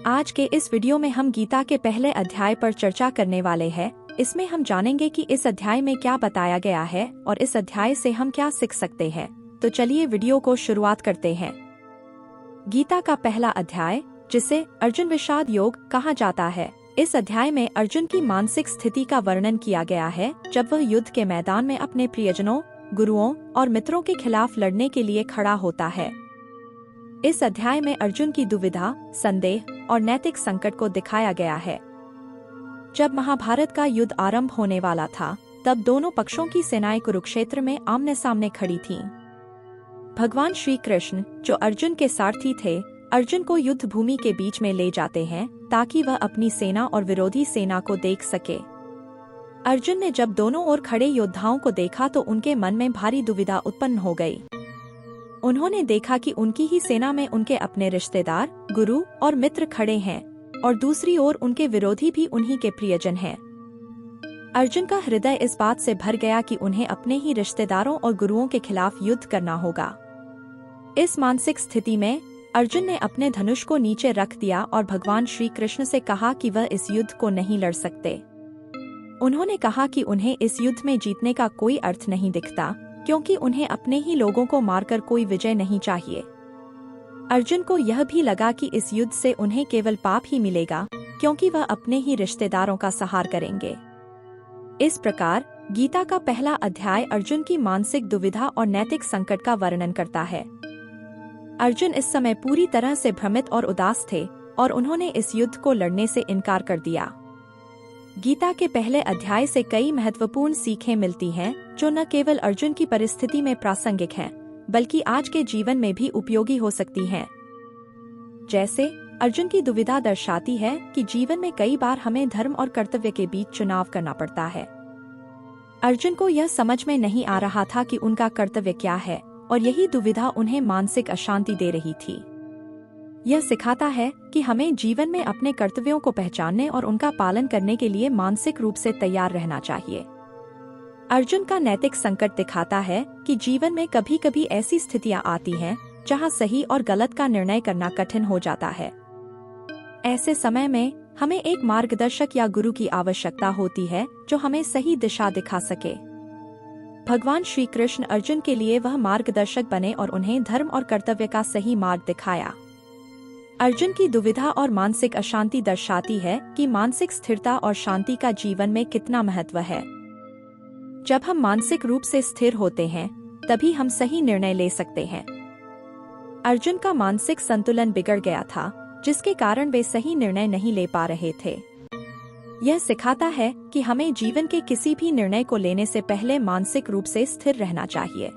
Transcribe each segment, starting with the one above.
आज के इस वीडियो में हम गीता के पहले अध्याय पर चर्चा करने वाले हैं। इसमें हम जानेंगे कि इस अध्याय में क्या बताया गया है और इस अध्याय से हम क्या सीख सकते हैं। तो चलिए वीडियो को शुरुआत करते हैं। गीता का पहला अध्याय, जिसे अर्जुन विषाद योग कहा जाता है। इस अध्याय में अर्जुन की मानसिक स्थिति का वर्णन किया गया है जब वह युद्ध के मैदान में अपने प्रियजनों, गुरुओं और मित्रों के खिलाफ लड़ने के लिए खड़ा होता है। इस अध्याय में अर्जुन की दुविधा, संदेह और नैतिक संकट को दिखाया गया है। जब महाभारत का युद्ध आरंभ होने वाला था, तब दोनों पक्षों की सेनाएं कुरुक्षेत्र में आमने सामने खड़ी थीं। भगवान श्री कृष्ण, जो अर्जुन के सारथी थे, अर्जुन को युद्ध भूमि के बीच में ले जाते हैं ताकि वह अपनी सेना और विरोधी सेना को देख सके। अर्जुन ने जब दोनों ओर खड़े योद्धाओं को देखा तो उनके मन में भारी दुविधा उत्पन्न हो गई। उन्होंने देखा कि उनकी ही सेना में उनके अपने रिश्तेदार, गुरु और मित्र खड़े हैं और दूसरी ओर उनके विरोधी भी उन्हीं के प्रियजन हैं। अर्जुन का हृदय इस बात से भर गया कि उन्हें अपने ही रिश्तेदारों और गुरुओं के खिलाफ युद्ध करना होगा। इस मानसिक स्थिति में अर्जुन ने अपने धनुष को नीचे रख दिया और भगवान श्री कृष्ण से कहा कि वह इस युद्ध को नहीं लड़ सकते। उन्होंने कहा कि उन्हें इस युद्ध में जीतने का कोई अर्थ नहीं दिखता, क्योंकि उन्हें अपने ही लोगों को मारकर कोई विजय नहीं चाहिए। अर्जुन को यह भी लगा कि इस युद्ध से उन्हें केवल पाप ही मिलेगा, क्योंकि वह अपने ही रिश्तेदारों का सहार करेंगे। इस प्रकार गीता का पहला अध्याय अर्जुन की मानसिक दुविधा और नैतिक संकट का वर्णन करता है। अर्जुन इस समय पूरी तरह से भ्रमित और उदास थे और उन्होंने इस युद्ध को लड़ने से इनकार कर दिया। गीता के पहले अध्याय से कई महत्वपूर्ण सीखें मिलती हैं, जो न केवल अर्जुन की परिस्थिति में प्रासंगिक हैं, बल्कि आज के जीवन में भी उपयोगी हो सकती हैं। जैसे अर्जुन की दुविधा दर्शाती है कि जीवन में कई बार हमें धर्म और कर्तव्य के बीच चुनाव करना पड़ता है। अर्जुन को यह समझ में नहीं आ रहा था कि उनका कर्तव्य क्या है, और यही दुविधा उन्हें मानसिक अशांति दे रही थी। यह सिखाता है कि हमें जीवन में अपने कर्तव्यों को पहचानने और उनका पालन करने के लिए मानसिक रूप से तैयार रहना चाहिए। अर्जुन का नैतिक संकट दिखाता है कि जीवन में कभी कभी ऐसी स्थितियां आती हैं जहां सही और गलत का निर्णय करना कठिन हो जाता है। ऐसे समय में हमें एक मार्गदर्शक या गुरु की आवश्यकता होती है जो हमें सही दिशा दिखा सके। भगवान श्री कृष्ण अर्जुन के लिए वह मार्गदर्शक बने और उन्हें धर्म और कर्तव्य का सही मार्ग दिखाया। अर्जुन की दुविधा और मानसिक अशांति दर्शाती है कि मानसिक स्थिरता और शांति का जीवन में कितना महत्व है। जब हम मानसिक रूप से स्थिर होते हैं, तभी हम सही निर्णय ले सकते हैं। अर्जुन का मानसिक संतुलन बिगड़ गया था, जिसके कारण वे सही निर्णय नहीं ले पा रहे थे। यह सिखाता है कि हमें जीवन के किसी भी निर्णय को लेने से पहले मानसिक रूप से स्थिर रहना चाहिए।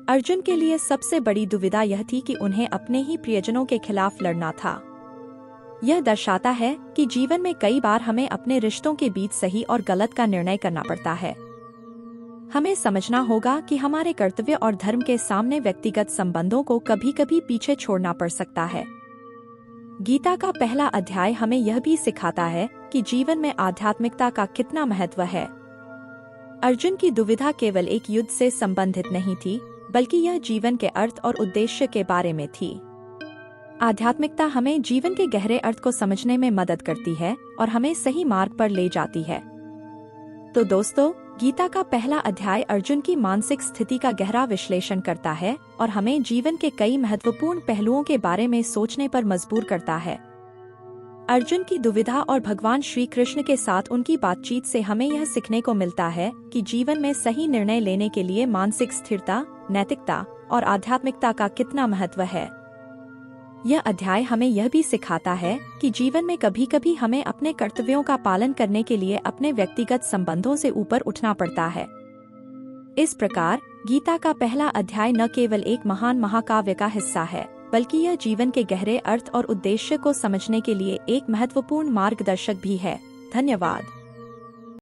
अर्जुन के लिए सबसे बड़ी दुविधा यह थी कि उन्हें अपने ही प्रियजनों के खिलाफ लड़ना था। यह दर्शाता है कि जीवन में कई बार हमें अपने रिश्तों के बीच सही और गलत का निर्णय करना पड़ता है। हमें समझना होगा कि हमारे कर्तव्य और धर्म के सामने व्यक्तिगत संबंधों को कभी कभी पीछे छोड़ना पड़ सकता है। गीता का पहला अध्याय हमें यह भी सिखाता है कि जीवन में आध्यात्मिकता का कितना महत्व है। अर्जुन की दुविधा केवल एक युद्ध से संबंधित नहीं थी, बल्कि यह जीवन के अर्थ और उद्देश्य के बारे में थी। आध्यात्मिकता हमें जीवन के गहरे अर्थ को समझने में मदद करती है और हमें सही मार्ग पर ले जाती है। तो दोस्तों, गीता का पहला अध्याय अर्जुन की मानसिक स्थिति का गहरा विश्लेषण करता है और हमें जीवन के कई महत्वपूर्ण पहलुओं के बारे में सोचने पर मजबूर करता है। अर्जुन की दुविधा और भगवान श्री कृष्ण के साथ उनकी बातचीत से हमें यह सीखने को मिलता है कि जीवन में सही निर्णय लेने के लिए मानसिक स्थिरता, नैतिकता और आध्यात्मिकता का कितना महत्व है। यह अध्याय हमें यह भी सिखाता है कि जीवन में कभी कभी हमें अपने कर्तव्यों का पालन करने के लिए अपने व्यक्तिगत संबंधों से ऊपर उठना पड़ता है। इस प्रकार गीता का पहला अध्याय न केवल एक महान महाकाव्य का हिस्सा है, बल्कि यह जीवन के गहरे अर्थ और उद्देश्य को समझने के लिए एक महत्वपूर्ण मार्गदर्शक भी है। धन्यवाद।